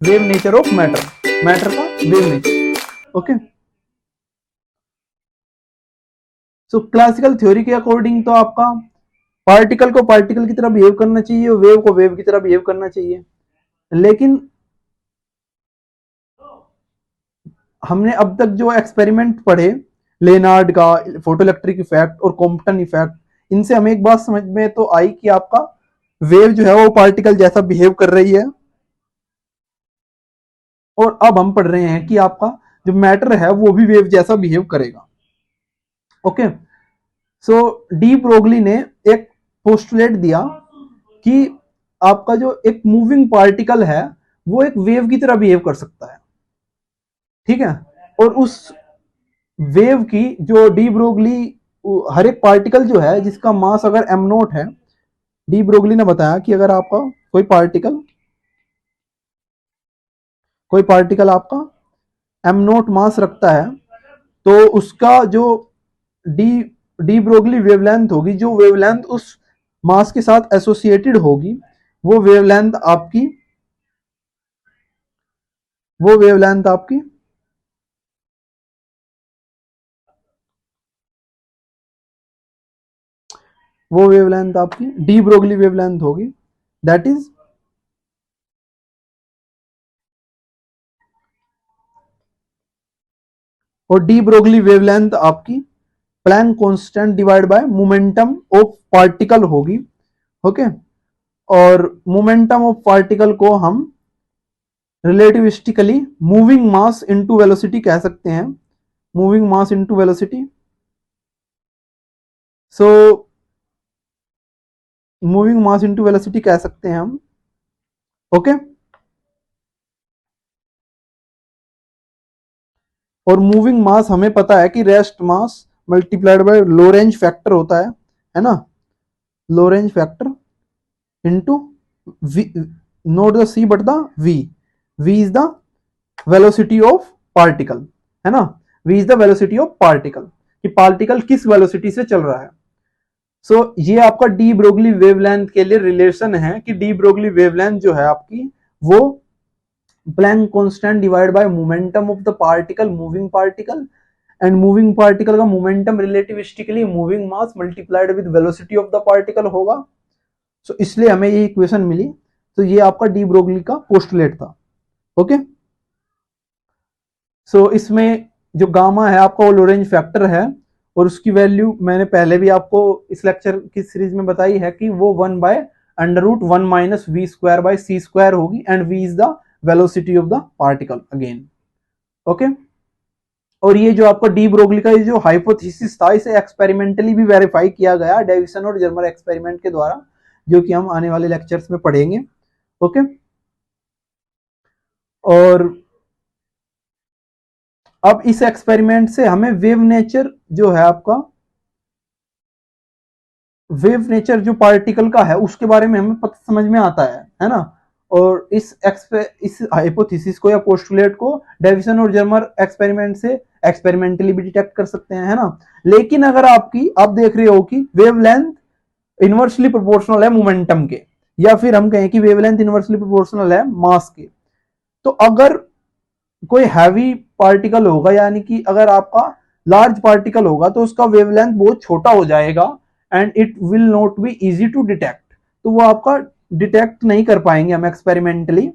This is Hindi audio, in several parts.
Wave nature of matter, matter का wave nature. Okay, so classical theory के अकॉर्डिंग तो आपका पार्टिकल को पार्टिकल की तरह बिहेव करना चाहिए और वेव को वेव की तरह बिहेव करना चाहिए। लेकिन हमने अब तक जो एक्सपेरिमेंट पढ़े, लेनार्ड का फोटोइलेक्ट्रिक इफेक्ट और कॉम्पटन इफेक्ट, इनसे हमें एक बात समझ में तो आई कि आपका वेव जो है वो पार्टिकल जैसा बिहेव कर रही है। और अब हम पढ़ रहे हैं कि आपका जो मैटर है वो भी वेव जैसा बिहेव करेगा। ओके, सो डी ब्रोगली ने एक पोस्टुलेट दिया कि आपका जो एक मूविंग पार्टिकल है वो एक वेव की तरह बिहेव कर सकता है। ठीक है, और उस वेव की जो डी ब्रोगली, हर एक पार्टिकल जो है जिसका मास अगर एम नोट है, डी ब्रोगली ने बताया कि अगर आपका कोई पार्टिकल आपका एम नोट मास रखता है तो उसका जो डी डी ब्रोगली वेवलेंथ होगी, जो वेवलेंथ उस मास के साथ एसोसिएटेड होगी, वो वेवलेंथ आपकी वो वेवलेंथ आपकी वो वेवलेंथ आपकी डी ब्रोगली वेवलेंथ होगी। दैट इज और डी ब्रोगली वेवलेंथ आपकी Planck constant divide by momentum of particle होगी। ओके, और मोमेंटम ऑफ पार्टिकल को हम relativistically moving mass into velocity कह सकते हैं, moving mass into velocity. So moving mass into velocity कह सकते हैं हम। ओके, और मूविंग मास हमें पता है कि rest mass multiplied by Lorentz factor होता है ना, Lorentz factor into V, not the C but the V, V is the velocity of particle, है ना, V is the velocity of particle, कि पार्टिकल किस वेलोसिटी से चल रहा है। सो ये आपका डी ब्रोगली वेवलेंथ के लिए रिलेशन है कि डी ब्रोगली वेवलेंथ जो है आपकी वो Planck constant divide by momentum of the particle, moving particle, and moving particle का momentum relativistically moving mass multiplied with velocity of the particle होगा। सो इसलिए हमें ये इक्वेशन मिली। तो ये आपका डी ब्रोगली का पोस्टुलेट था। ओके, सो इसमें जो गामा है आपका वो लोरेंज फैक्टर है, और उसकी वैल्यू मैंने पहले भी आपको इस लेक्चर की सीरीज में बताई है कि वो 1/√1 minus V square by C square होगी, and V is the velocity of the particle again. Okay, और ये जो आपका डी ब्रोगली का ये जो हाइपोथेसिस था, इसे एक्सपेरिमेंटली भी वेरीफाई किया गया डेविसन और जर्मर एक्सपेरिमेंट के द्वारा, जो कि हम आने वाले लेक्चर्स में पढ़ेंगे। ओके, और अब इस एक्सपेरिमेंट से हमें वेव नेचर जो है आपका, वेव नेचर जो पार्टिकल का है उसके बारे में हमें पता समझ में आता है ना। और इस हाइपोथेसिस को या पोस्टुलेट को डेविसन और जर्मर एक्सपेरिमेंट से एक्सपेरिमेंटली भी डिटेक्ट कर सकते हैं, है ना। लेकिन अगर आप देख रहे हो कि वेवलेंथ इनवर्सली प्रोपोर्शनल है मोमेंटम के, या फिर हम कहें कि वेवलेंथ इनवर्सली प्रोपोर्शनल है मास के, तो अगर कोई हैवी पार्टिकल होगा, यानी कि अगर आपका लार्ज पार्टिकल होगा तो उसका वेवलेंथ बहुत छोटा हो जाएगा and it will not be easy to detect, तो वो आपका डिटेक्ट नहीं कर पाएंगे हम एक्सपेरिमेंटली।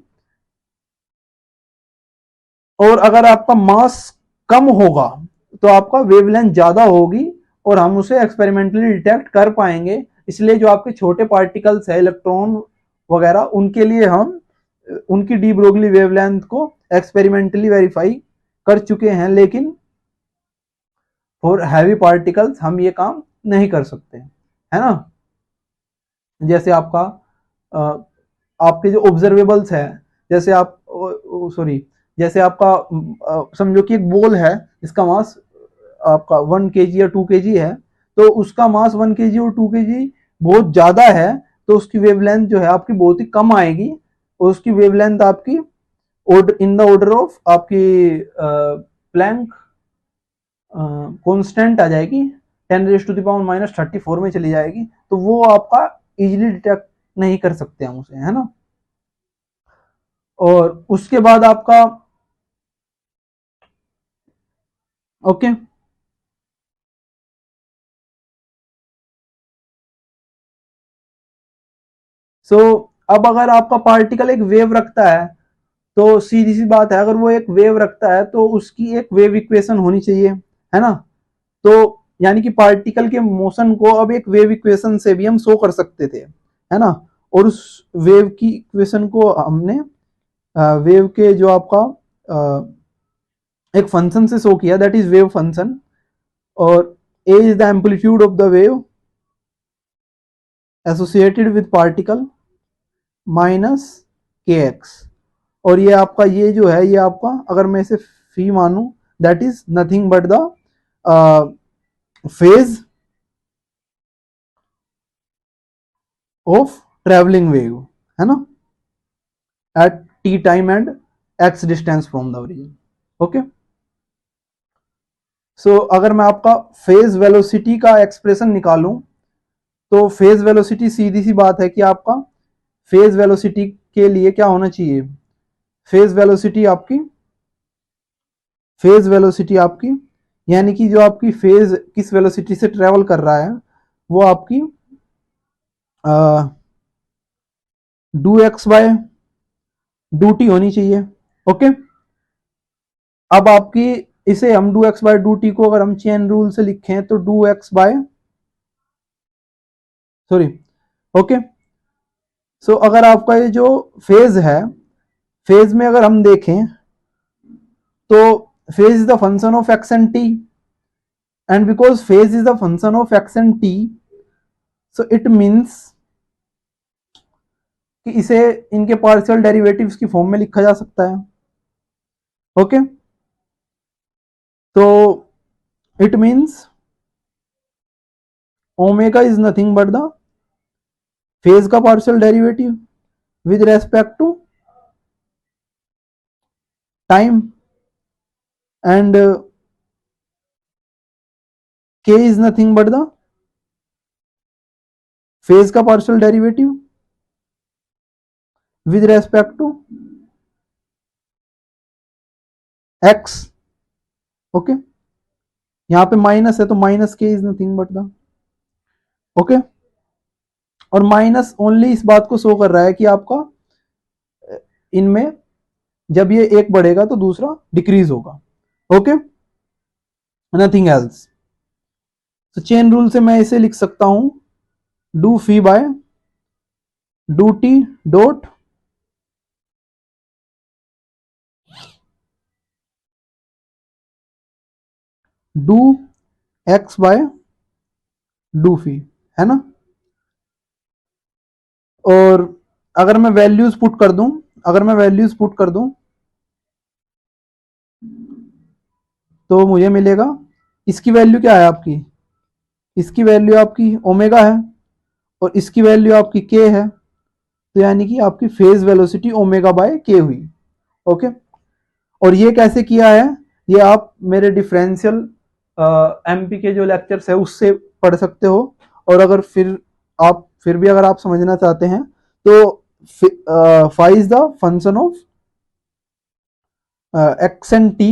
और अगर आपका मास कम होगा तो आपका वेवलेंथ ज्यादा होगी और हम उसे एक्सपेरिमेंटली डिटेक्ट कर पाएंगे। इसलिए जो आपके छोटे पार्टिकल्स है, इलेक्ट्रॉन वगैरह, उनके लिए हम उनकी डी ब्रोगली वेवलेंथ को एक्सपेरिमेंटली वेरीफाई कर चुके हैं, लेकिन फॉर हैवी पार्टिकल्स हम ये काम नहीं कर सकते, है ना। जैसे आपका आपके जो ऑब्जर्वेबल्स है, जैसे आप सॉरी जैसे आपका समझो कि एक बॉल है जिसका मास आपका 1 kg या 2 kg है, तो उसका मास 1 kg और 2 kg बहुत ज्यादा है, तो उसकी वेवलेंथ जो है आपकी बहुत ही कम आएगी, और उसकी वेवलेंथ आपकी इन द ऑर्डर ऑफ आपकी प्लैंक कांस्टेंट आ जाएगी, 10⁻⁻34 में चली जाएगी, तो वो आपका इजीली डिटेक्ट नहीं कर सकते हम उसे, है ना। और उसके बाद आपका ओके सो अब अगर आपका पार्टिकल एक वेव रखता है तो सीधी सी बात है, अगर वो एक वेव रखता है तो उसकी एक वेव इक्वेशन होनी चाहिए, है ना। तो यानी कि पार्टिकल के मोशन को अब एक वेव इक्वेशन से भी हम शो कर सकते थे, है ना। और उस वेव की इक्वेशन को हमने वेव के जो आपका एक फंक्शन से शो किया, दैट इज वेव फंक्शन। और A is the amplitude of the wave associated with particle minus के एक्स। और ये आपका ये जो है ये आपका अगर मैं इसे फी मानूं, that is nothing but the phase of travelling wave, है ना, at T time and X distance from the origin. Okay so अगर मैं आपका फेज वेलोसिटी का एक्सप्रेशन निकालूं तो फेज वेलोसिटी सीधी सी बात है कि आपका फेज वेलोसिटी के लिए क्या होना चाहिए, फेज वेलोसिटी आपकी फेज वेलोसिटी आपकी यानी कि जो आपकी फेज किस वेलोसिटी से ट्रेवल कर रहा है वो आपकी d x by d t होनी चाहिए। ओके अब आपकी इसे हम d x by d t को अगर हम चेन रूल से लिखें तो d x by sorry okay so अगर आपका ये जो फेज है, फेज में अगर हम देखें तो phase is the function of X and T, and because phase is the function of X and T so it means कि इसे इनके पार्शियल डेरिवेटिव्स की फॉर्म में लिखा जा सकता है। ओके तो it means omega is nothing but the phase का partial derivative with respect to time and k is nothing but the phase का partial derivative with respect to x। Okay यहां पे माइनस है तो minus K is nothing but the okay और माइनस ओनली इस बात को शो कर रहा है कि आपका इनमें जब ये एक बढ़ेगा तो दूसरा डिक्रीज होगा। Okay nothing else. तो चेन रूल से मैं इसे लिख सकता हूं d phi by d T dot d x by d phi, है ना। और अगर मैं वैल्यूज पुट कर दूं, अगर मैं वैल्यूज पुट कर दूं तो मुझे मिलेगा, इसकी वैल्यू क्या है आपकी, इसकी वैल्यू आपकी ओमेगा है और इसकी वैल्यू आपकी के है, तो यानी कि आपकी फेज वेलोसिटी ओमेगा बाय के हुई। ओके और ये कैसे किया है ये आप मेरे डिफरेंशियल एमपी के जो लेक्चर्स है उससे पढ़ सकते हो। और अगर फिर भी अगर आप समझना चाहते हैं तो phi is the function of X and T.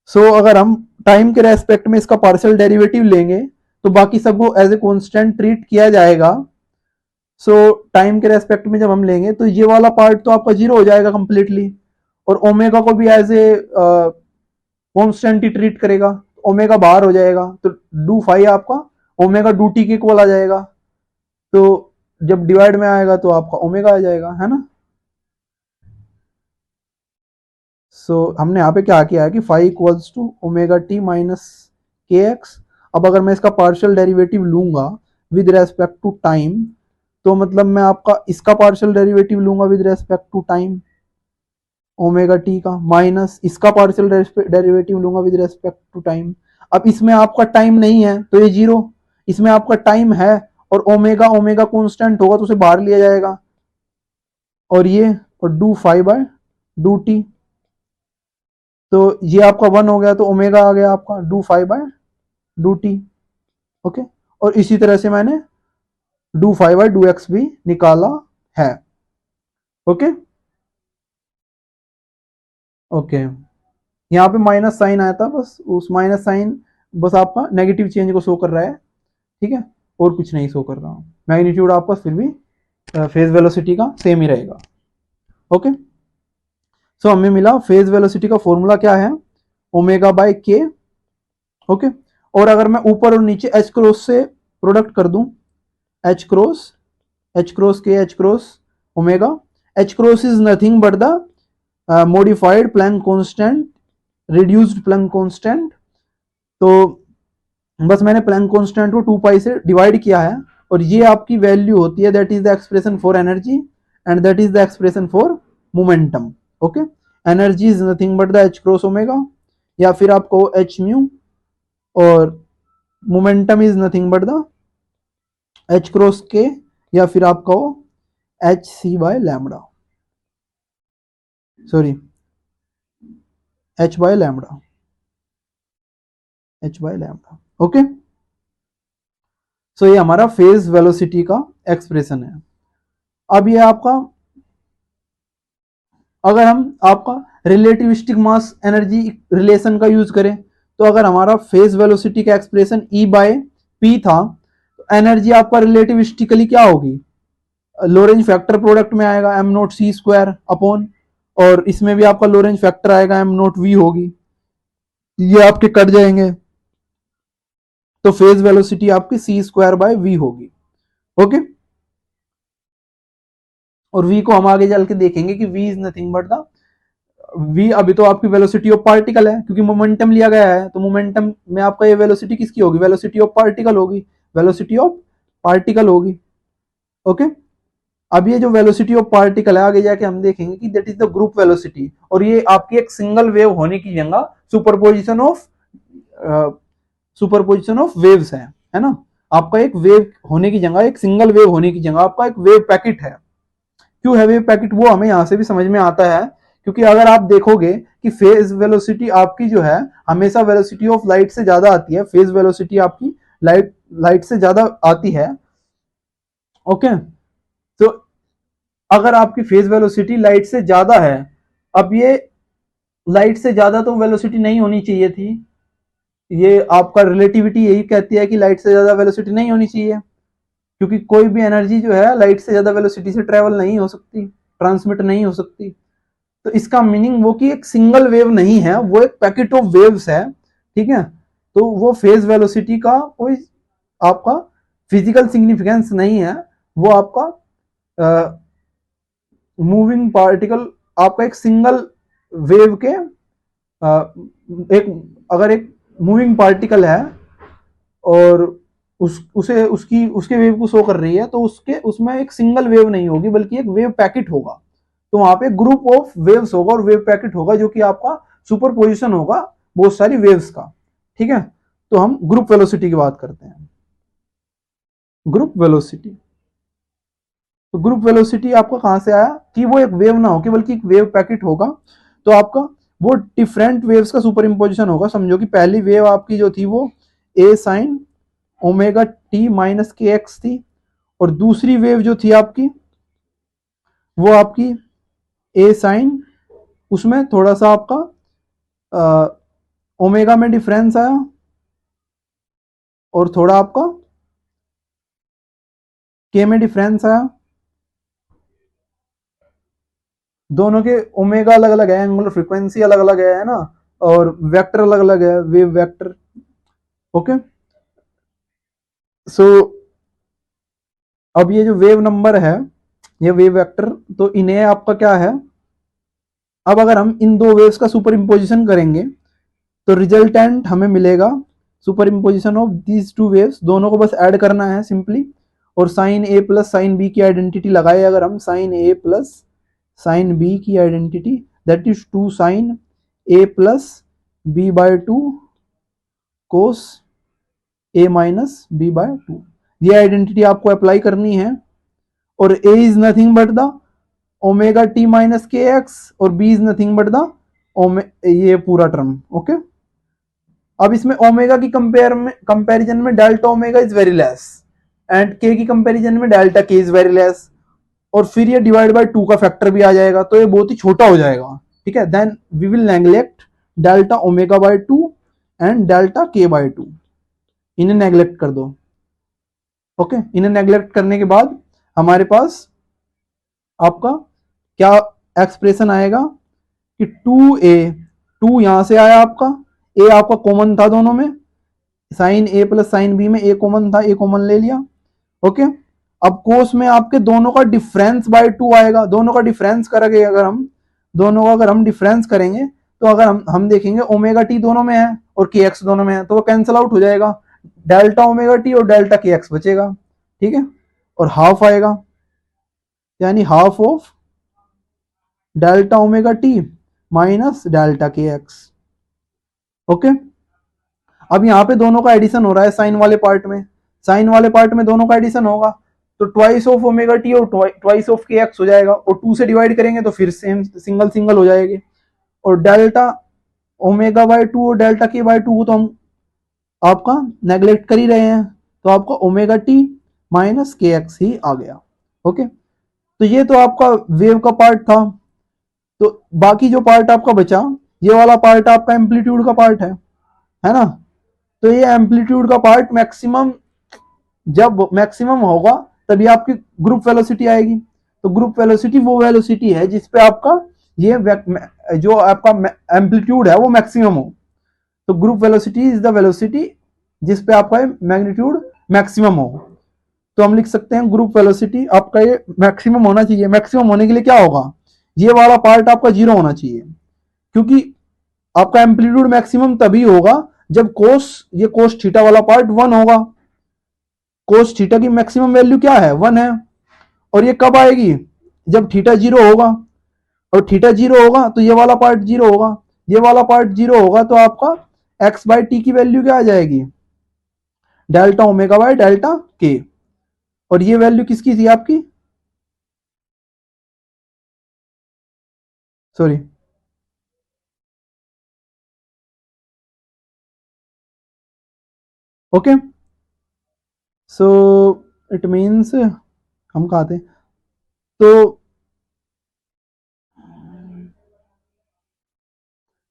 So अगर हम टाइम के रेस्पेक्ट में इसका पार्शियल डेरिवेटिव लेंगे तो बाकी सबको एज ए कॉन्स्टेंट ट्रीट किया जाएगा। सो टाइम के रेस्पेक्ट में जब हम लेंगे तो ये वाला पार्ट तो आपका जीरो हो जाएगा कंप्लीटली, और ओमेगा को भी एज ए कॉन्स्टेंट ही ट्रीट करेगा, ओमेगा बाहर हो जाएगा तो डू फाई आपका ओमेगा डू टी के इक्वल आ जाएगा। तो जब डिवाइड में आएगा तो आपका ओमेगा आ जाएगा, है ना। सो हमने यहाँ पे क्या किया है कि phi equals to omega T minus के एक्स। अब अगर मैं इसका पार्शियल डेरिवेटिव लूंगा विद रेस्पेक्ट टू टाइम तो मतलब मैं आपका इसका पार्शियल डेरिवेटिव लूंगा with respect to time omega t का, माइनस इसका पार्शियल डेरिवेटिव लूंगा विद रेस्पेक्ट टू टाइम। अब इसमें आपका टाइम नहीं है तो ये जीरो, इसमें आपका टाइम है और ओमेगा ओमेगा कांस्टेंट होगा तो उसे बाहर लिया जाएगा, और ये और do five by d T, तो ये आपका वन हो गया तो ओमेगा आ गया आपका do five by d T. Okay और इसी तरह से मैंने do five by do x भी निकाला है। ओके ओके, यहाँ पे माइनस साइन आया था, बस उस माइनस साइन बस आपका नेगेटिव चेंज को शो कर रहा है, ठीक है, और कुछ नहीं शो कर रहा। मैग्नीट्यूड आपका फिर भी फेज वेलोसिटी का सेम ही रहेगा। ओके, सो हमें मिला फेज वेलोसिटी का फॉर्मूला क्या है, ओमेगा बाय के। ओके, और अगर मैं ऊपर और नीचे एच क्रॉस से प्रोडक्ट कर दूं, h cross k h cross omega, h cross is nothing but the modified Planck constant, reduced Planck constant. तो बस मैंने प्लैंक कांस्टेंट को 2 पाई से डिवाइड किया है, और ये आपकी वैल्यू होती है, that is the expression for energy and that is the expression for momentum. Okay, energy is nothing but the H cross omega, या फिर आप कहो एच म्यू, और momentum is nothing but the H cross K, या फिर आप कहो H C by lambda, sorry H by lambda, H by lambda. Okay, so ये हमारा फेज वेलोसिटी का एक्सप्रेशन है। अब ये आपका, अगर हम आपका रिलेटिविस्टिक मास एनर्जी रिलेशन का यूज करें, तो अगर हमारा फेज वेलोसिटी का एक्सप्रेशन E बाय पी था, तो एनर्जी आपका रिलेटिविस्टिकली क्या होगी, लोरेंज फैक्टर प्रोडक्ट में आएगा एम नोट सी स्क्वायर अपॉन, और इसमें भी आपका लोरेंज फैक्टर आएगा एम नोट वी होगी, ये आपके कट जाएंगे, तो फेज वेलोसिटी आपकी सी स्क्वायर बाय वी होगी। ओके, और v को हम आगे चल के देखेंगे कि v is nothing but the v, अभी तो आपकी वेलोसिटी ऑफ पार्टिकल है क्योंकि मोमेंटम लिया गया है, तो मोमेंटम में आपका ये वेलोसिटी किसकी होगी, वेलोसिटी ऑफ पार्टिकल होगी, वेलोसिटी ऑफ पार्टिकल होगी। ओके, अब ये जो वेलोसिटी ऑफ पार्टिकल है आगे जाके हम देखेंगे कि that is the group velocity, और ये आपकी एक सिंगल वेव होने की जगह सुपरपोजिशन ऑफ वेव्स है ना, आपका एक वेव होने की जगह, एक सिंगल वेव होने की जगह आपका एक वेव पैकेट है। क्यों है वेव पैकेट, वो हमें यहां से भी समझ में आता है, क्योंकि अगर आप देखोगे कि फेज वेलोसिटी आपकी जो है हमेशा वेलोसिटी ऑफ लाइट से ज्यादा आती है, फेज वेलोसिटी आपकी लाइट से ज्यादा आती है। ओके, तो अगर आपकी फेज वेलोसिटी लाइट से ज्यादा है, अब ये लाइट से ज्यादा तो वेलोसिटी नहीं होनी चाहिए थी, ये आपका रिलेटिविटी यही कहती है कि लाइट से ज्यादा वेलोसिटी नहीं होनी चाहिए, क्योंकि कोई भी एनर्जी जो है लाइट से ज्यादा वेलोसिटी से ट्रेवल नहीं हो सकती, ट्रांसमिट नहीं हो सकती। तो इसका मीनिंग वो कि एक सिंगल वेव नहीं है, वो एक पैकेट ऑफ वेव्स है, ठीक है। तो वो फेज वेलोसिटी का कोई आपका फिजिकल सिग्निफिकेंस नहीं है, वो आपका मूविंग पार्टिकल, आपका एक सिंगल वेव के एक, अगर एक मूविंग पार्टिकल है और उसके वेव को शो कर रही है, तो उसमें एक सिंगल वेव नहीं होगी बल्कि एक वेव पैकेट होगा, तो वहां पे ग्रुप ऑफ वेव्स होगा और वेव पैकेट होगा, जो कि आपका सुपरपोजिशन होगा बहुत सारी वेव्स का, ठीक है। तो हम ग्रुप वेलोसिटी की बात करते हैं, ग्रुप वेलोसिटी। तो ग्रुप वेलोसिटी आपका कहां से आया कि वो एक वेव ना होगी बल्कि एक वेव पैकेट होगा, तो आपका वो डिफरेंट वेव्स का सुपर इम्पोजिशन होगा। समझो कि पहली वेव आपकी जो थी वो ए साइन ओमेगा टी माइनस के एक्स थी, और दूसरी वेव जो थी आपकी वो आपकी ए साइन, उसमें थोड़ा सा आपका ओमेगा में डिफरेंस आया और थोड़ा आपका के में डिफरेंस आया, दोनों के ओमेगा अलग अलग है, एंगुलर फ्रीक्वेंसी अलग अलग है ना, और वेक्टर अलग अलग है, वेव वेक्टर। ओके, सो अब ये जो वेव नंबर है, ये वेव वेक्टर, तो इन्हें आपका क्या है, अब अगर हम इन दो वेव्स का सुपर इम्पोजिशन करेंगे तो रिजल्टेंट हमें मिलेगा superimposition of these two waves, दोनों को बस ऐड करना है सिंपली, और sine A plus sine B की आइडेंटिटी लगाए अगर हम, sine A plus sine B की identity, that is 2 sine A plus B by 2 cos A minus B by 2, ये आइडेंटिटी आपको अप्लाई करनी है, और A is nothing but the omega T minus के एक्स, और B is nothing but the ये पूरा टर्म। ओके, अब इसमें ओमेगा की कंपैरिजन में delta omega is very less, and के की कंपैरिजन में डेल्टा के इज वेरी लेस, और फिर ये डिवाइड बाय 2 का फैक्टर भी आ जाएगा, तो ये बहुत ही छोटा हो जाएगा, ठीक है, then we will neglect delta omega by 2 and delta k by 2, इन्हें नेग्लेक्ट कर दो। ओके, इन्हें नेग्लेक्ट करने के बाद हमारे पास आपका क्या एक्सप्रेशन आएगा कि 2a, 2 यहां से आया आपका, a आपका कॉमन था दोनों में, sine a plus sine b में a कॉमन था, a कॉमन ले लिया। ओके, अब कोस में आपके दोनों का डिफरेंस बाय 2 आएगा, दोनों का डिफरेंस करेंगे अगर हम, दोनों का अगर हम डिफरेंस करेंगे तो अगर हम देखेंगे ओमेगा टी दोनों में है और के एक्स दोनों में है, तो वो कैंसिल आउट हो जाएगा, डेल्टा ओमेगा टी और डेल्टा के एक्स बचेगा। ठीक है, और हाफ आएगा, यानी half of delta omega T minus delta के एक्स। ओके, अब यहाँ पे दोनों का एडिशन हो रहा है साइन वाले पार्ट में, साइन वाले पार्ट में दोनों का एडिशन होगा तो ट्वाइस ऑफ ओमेगा टी और ट्वाइस ऑफ के एक्स हो जाएगा, और 2 से डिवाइड करेंगे तो फिर सेम सिंगल सिंगल हो जाएगी, और डेल्टा ओमेगा बाय 2 और डेल्टा के बाय 2 को तो हम आपका नेग्लेक्ट कर ही रहे हैं, तो आपका ओमेगा टी माइनस के एक्स ही आ गया। ओके, तो ये तो आपका वेव का पार्ट था। तो बाकी जो पार्ट आपका बचा, ये वाला पार्ट आपका एम्पलीट्यूड का पार्ट है ना। तो ये एम्पलीट्यूड का पार्ट मैक्सिमम, जब मैक्सिमम होगा तभी आपकी ग्रुप वेलोसिटी आएगी। तो ग्रुप वेलोसिटी वो वेलोसिटी है जिसपे आपका ये जो आपका एम्पलीट्यूड है वो मैक्सिमम हो। तो group velocity is the velocity जिसपे आपका मैग्नीट्यूड मैक्सिमम हो। तो हम लिख सकते हैं ग्रुप वेलोसिटी आपका ये मैक्सिमम होना चाहिए। मैक्सिमम होने के लिए क्या होगा, ये वाला पार्ट आपका 0 होना चाहिए, क्योंकि आपका एम्पलीट्यूड मैक्सिमम तभी होगा जब ये कोस थीटा वाला पार्ट 1 होगा। कोस थीटा की मैक्सिमम वैल्यू क्या है, 1 है, और ये कब आएगी, जब थीटा 0 होगा, और थीटा 0 होगा तो ये वाला पार्ट 0 होगा, ये वाला पार्ट 0 होगा तो आपका एक्स बाय टी की वैल्यू क्या आ जाएगी, डेल्टा ओमेगा बाय डेल्टा के, और ये वैल्यू किसकी थी आपकी, sorry okay, so it means हम कहा थे, तो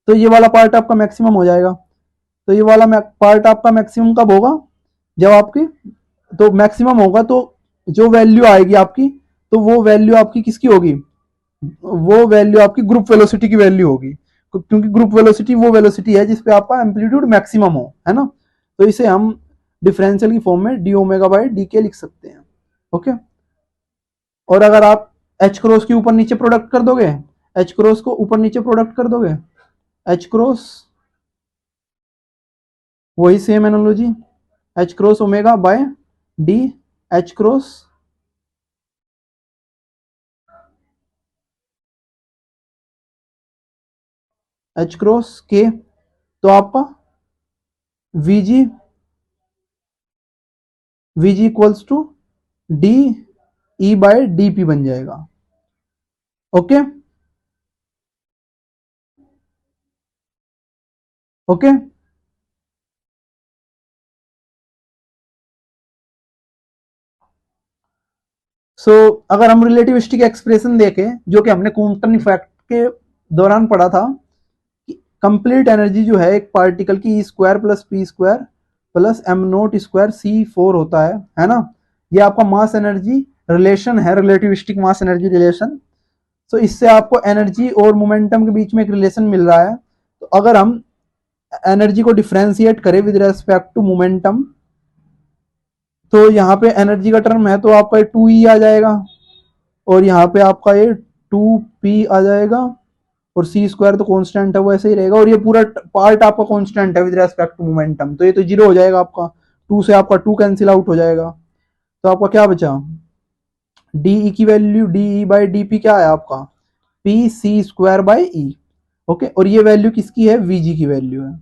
ये वाला पार्ट आपका मैक्सिमम हो जाएगा। तो ये वाला पार्ट आपका मैक्सिमम कब होगा, जब आपकी, तो मैक्सिमम होगा तो जो वैल्यू आएगी आपकी, तो वो वैल्यू आपकी किसकी होगी, वो वैल्यू आपकी ग्रुप वेलोसिटी की वैल्यू होगी, क्योंकि ग्रुप वेलोसिटी वो वेलोसिटी है जिसपे आपका एम्पलीट्यूड मैक्सिमम हो, है ना। तो इसे हम डिफरेंशियल की फॉर्म में डी ओमेगा बाई डी के लिख सकते हैं। ओके, और अगर आप एच क्रॉस के ऊपर नीचे प्रोडक्ट कर दोगे, एच क्रॉस को ऊपर नीचे प्रोडक्ट कर दोगे, एच क्रॉस वही same analogy, h cross omega by d, h cross h cross k, तो आपका v g v g equals to d E by d p बन जाएगा। ओके ओके, सो अगर हम रिलेटिविस्टिक एक्सप्रेशन देखें जो कि हमने कूम्पटन इफेक्ट के दौरान पढ़ा था, कंप्लीट एनर्जी जो है एक पार्टिकल की square plus P square plus M nought square C 4 होता है ना। ये आपका मास एनर्जी रिलेशन है, रिलेटिविस्टिक मास एनर्जी रिलेशन। तो इससे आपको एनर्जी और मोमेंटम के बीच में एक रिलेशन मिल रहा है। तो अगर हम एनर्जी को डिफ्रेंशिएट करें विद रेस्पेक्ट टू मोमेंटम, तो यहाँ पे एनर्जी का टर्म है तो आपका 2E आ जाएगा, और यहाँ पे आपका ये 2P आ जाएगा, और सी स्क्वायर तो कांस्टेंट है वो ऐसे ही रहेगा, और ये पूरा पार्ट आपका कांस्टेंट है विद रेस्पेक्ट टू मोमेंटम, तो ये तो 0 हो जाएगा आपका, 2 से आपका 2 कैंसिल आउट हो जाएगा। तो आपका क्या बचा, डी की value D E by D P क्या है आपका, P C square by E. Okay, और ये वैल्यू किसकी है, वीजी की वैल्यू है।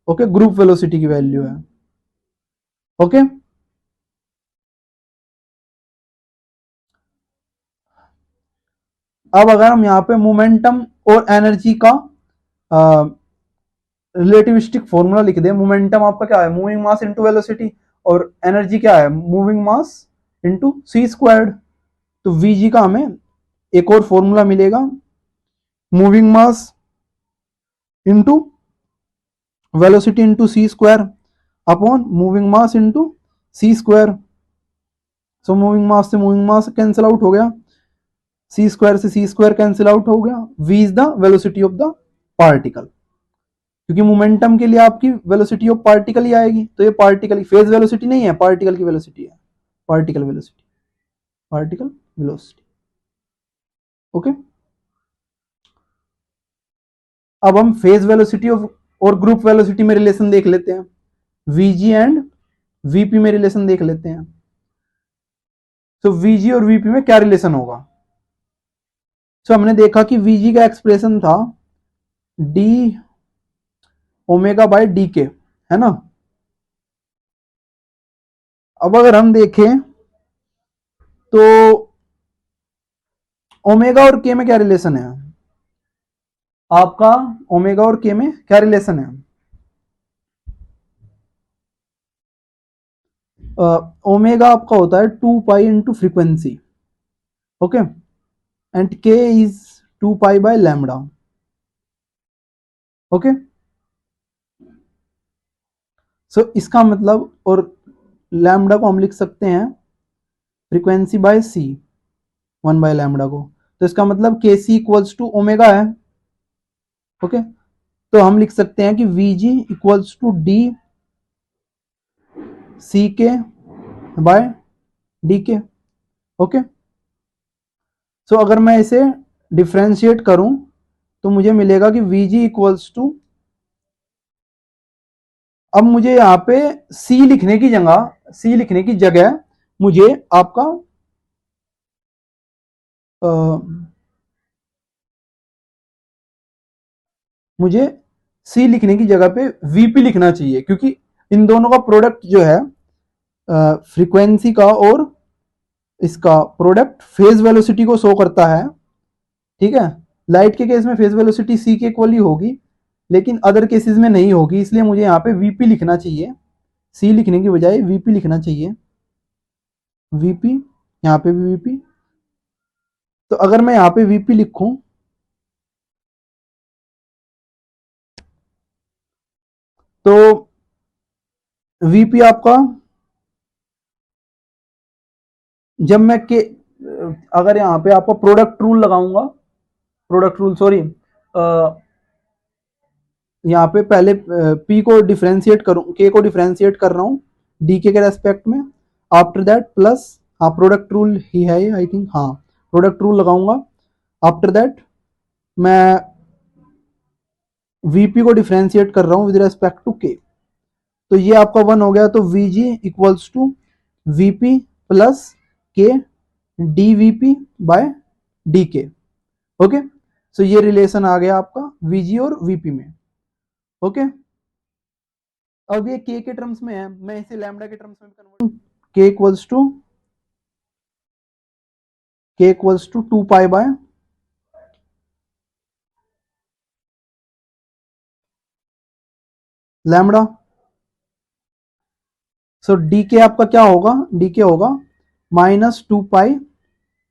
ओके, ग्रुप वेलोसिटी की वैल्यू है। ओके, अब अगर हम यहाँ पे मोमेंटम और एनर्जी का रिलेटिविस्टिक फॉर्मूला लिख दे, मोमेंटम आपका क्या है, मूविंग मास इनटू वेलोसिटी, और एनर्जी क्या है, moving mass into C squared. तो वीजी का हमें एक और फॉर्मूला मिलेगा, moving mass into velocity into C square upon moving mass into C square. So moving mass से मूविंग मास कैंसिल आउट हो गया, सी स्क्वायर से सी स्क्वायर कैंसिल आउट हो गया। V is the velocity of the particle, क्योंकि मोमेंटम के लिए आपकी वेलोसिटी ऑफ पार्टिकल ही आएगी, तो ये पार्टिकल की फेज वेलोसिटी नहीं है, पार्टिकल की वेलोसिटी है, particle velocity, particle velocity. Okay, अब हम फेज वेलोसिटी ऑफ और ग्रुप वेलोसिटी में रिलेशन देख लेते हैं, वीजी एंड वीपी में रिलेशन देख लेते हैं। तो वीजी और वीपी में क्या रिलेशन होगा। तो हमने देखा कि वीजी का एक्सप्रेशन था डी ओमेगा बाय डी के, है ना। अब अगर हम देखें तो ओमेगा और के में क्या रिलेशन है आपका, ओमेगा और के में क्या रिलेशन है। ओमेगा आपका होता है 2 pi into frequency, okay, and K is 2 pi by lambda, okay. So इसका मतलब, और लैम्डा को हम लिख सकते हैं फ्रीक्वेंसी बाय सी, 1/लैम्डा को, तो इसका मतलब k c equals to omega है, ओके। तो हम लिख सकते हैं कि v ji equals to d c k by d k, okay. So अगर मैं इसे डिफ्रेंशिएट करूं तो मुझे मिलेगा कि वी जी इक्वल्स टू, अब मुझे यहाँ पे सी लिखने की जगह, सी लिखने की जगह मुझे आपका आ, मुझे सी लिखने की जगह पे वीपी लिखना चाहिए, क्योंकि इन दोनों का प्रोडक्ट जो है फ्रीक्वेंसी का और इसका प्रोडक्ट फेज वेलोसिटी को शो करता है, ठीक है। लाइट के केस में फेज वेलोसिटी सी के इक्वल ही होगी, लेकिन अदर केसेस में नहीं होगी, इसलिए मुझे यहाँ पे वीपी लिखना चाहिए, सी लिखने की बजाय वीपी लिखना चाहिए, वीपी, यहाँ पे भी वीपी। तो अगर मैं यहाँ पे वीपी लिखूं तो वीपी आपका, जब मैं के, अगर यहाँ पे आपका प्रोडक्ट रूल लगाऊंगा, प्रोडक्ट रूल सॉरी, यहाँ पे पहले पी को डिफ्रेंशिएट करूँ, के को डिफ्रेंशिएट कर रहा हूँ डी के रेस्पेक्ट में, आफ्टर दैट प्लस, हाँ प्रोडक्ट रूल ही है ये आई थिंक, हाँ प्रोडक्ट रूल लगाऊंगा। आफ्टर दैट मैं वीपी को डिफ्रेंशिएट कर रहा हूँ विद रेस्पेक्ट टू के, तो ये आपका 1 हो गया, तो we ji equals to v p plus k d VP by d k, okay. So ये रिलेशन आ गया आपका वीजी और वीपी में, ओके। अब ये के टर्म्स में है, मैं इसे लैम्डा के टर्म्स में convert, K equals to 2 pi by lambda. So D K आपका क्या होगा, डी के होगा -2 pi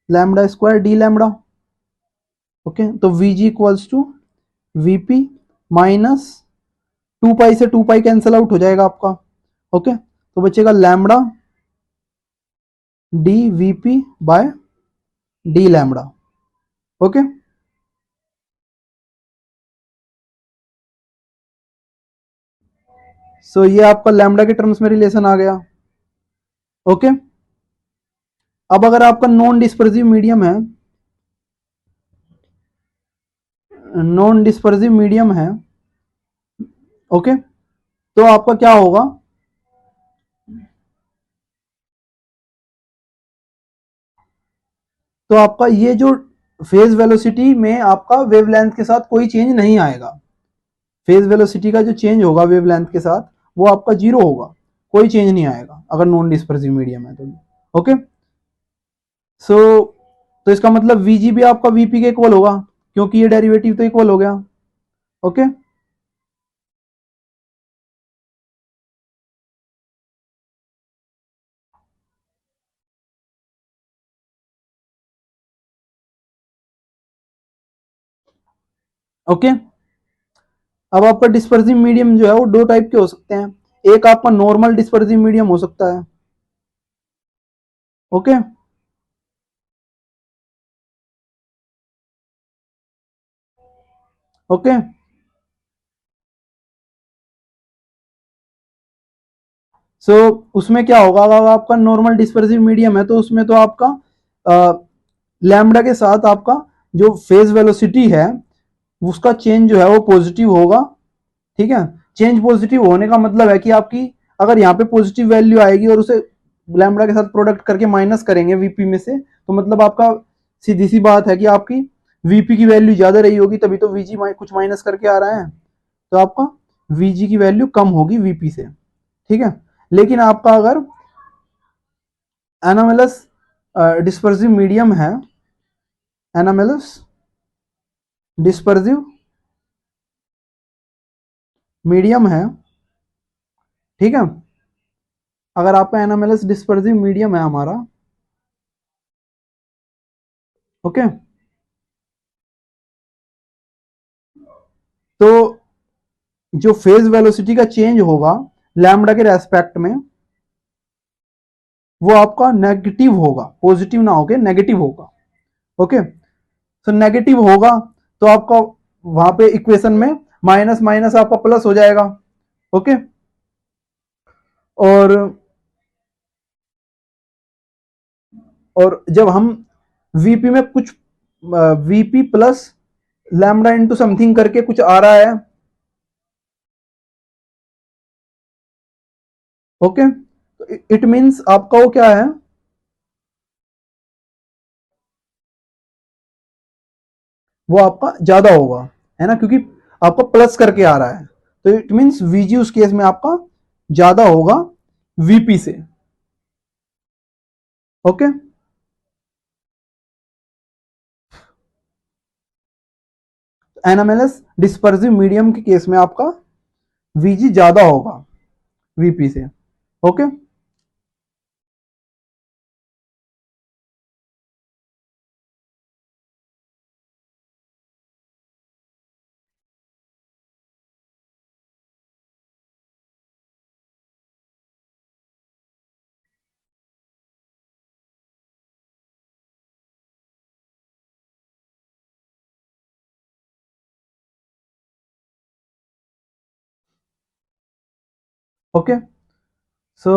lambda square D lambda, okay. तो we ji equals to V P minus 2 pi से 2 पाई कैंसिल आउट हो जाएगा आपका, ओके। तो बचेगा lambda D VP by D lambda, okay. So ये आपका लैम्डा के टर्म्स में रिलेशन आ गया, ओके। अब अगर आपका नॉन डिस्पर्सिव मीडियम है, नॉन डिस्पर्सिव मीडियम है, ओके, तो आपका क्या होगा, तो आपका ये जो फेज वेलोसिटी में आपका वेवलेंथ के साथ कोई चेंज नहीं आएगा, फेज वेलोसिटी का जो चेंज होगा वेवलेंथ के साथ वो आपका 0 होगा, कोई चेंज नहीं आएगा अगर नॉन डिस्पर्सिव मीडियम है तो, ओके। सो तो इसका मतलब वीजी भी आपका वीपी के इक्वल होगा, क्योंकि ये डेरिवेटिव तो इक्वल हो गया, ओके। ओके, अब आपका डिस्पर्सिव मीडियम जो है वो दो टाइप के हो सकते हैं। एक आपका नॉर्मल डिस्पर्सिव मीडियम हो सकता है, ओके। ओके, सो उसमें क्या होगा, अगर आपका नॉर्मल डिस्पर्सिव मीडियम है तो उसमें तो आपका लैम्बडा के साथ आपका जो फेज वेलोसिटी है उसका चेंज जो है वो पॉजिटिव होगा, ठीक है। चेंज पॉजिटिव होने का मतलब है कि आपकी अगर यहाँ पे पॉजिटिव वैल्यू आएगी और उसे लैम्बडा के साथ प्रोडक्ट करके माइनस करेंगे वीपी में से, तो मतलब आपका सीधी सी बात है कि आपकी वीपी की वैल्यू ज्यादा रही होगी, तभी तो वीजी कुछ माइनस करके आ रहा है, तो आपका वीजी की वैल्यू कम होगी वीपी से, ठीक है। लेकिन आपका अगर एनामेलस डिस्पर्सिव मीडियम है, एनामेलस डिस्पर्सिव मीडियम है, ठीक है। अगर आपका एनामेलस डिस्पर्सिव मीडियम है हमारा, ओके, तो जो फेज वेलोसिटी का चेंज होगा लैम्बडा के रेस्पेक्ट में वो आपका नेगेटिव होगा, पॉजिटिव ना होके नेगेटिव होगा, ओके। तो नेगेटिव होगा तो आपका वहां पे इक्वेशन में माइनस माइनस आपका प्लस हो जाएगा, ओके। और जब हम वीपी में कुछ VP plus lambda into something करके कुछ आ रहा है, ओके, तो इट मीन्स आपका वो क्या है, वो आपका ज्यादा होगा, है ना, क्योंकि आपका प्लस करके आ रहा है, तो इट मीन्स वीजी उस केस में आपका ज्यादा होगा वीपी से, ओके। एनएमएलएस डिस्पर्सिव मीडियम के केस में आपका वीजी ज्यादा होगा वीपी से, okay. Okay, so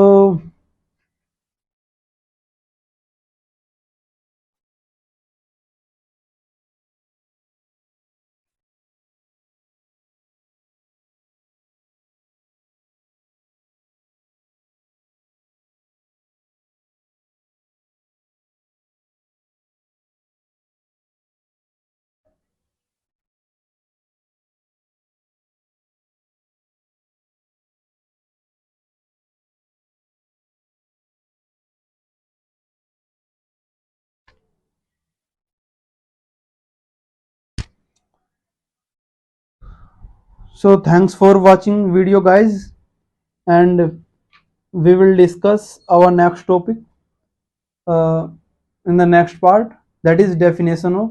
thanks for watching video guys, and we will discuss our next topic uh, in the next part, that is definition of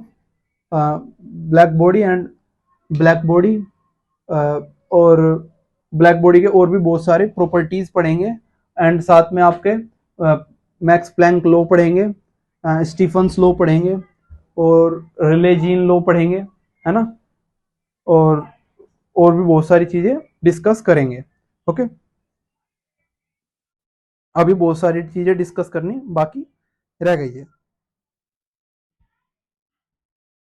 black body and black body, और ब्लैक बॉडी के और भी बहुत सारे प्रॉपर्टीज पढ़ेंगे, एंड साथ में आपके मैक्स प्लैंक लॉ पढ़ेंगे, स्टीफन्स लॉ पढ़ेंगे, और रिले जीन लॉ पढ़ेंगे, है ना, और भी बहुत सारी चीजें डिस्कस करेंगे, ओके। अभी बहुत सारी चीजें डिस्कस करनी बाकी रह गई है।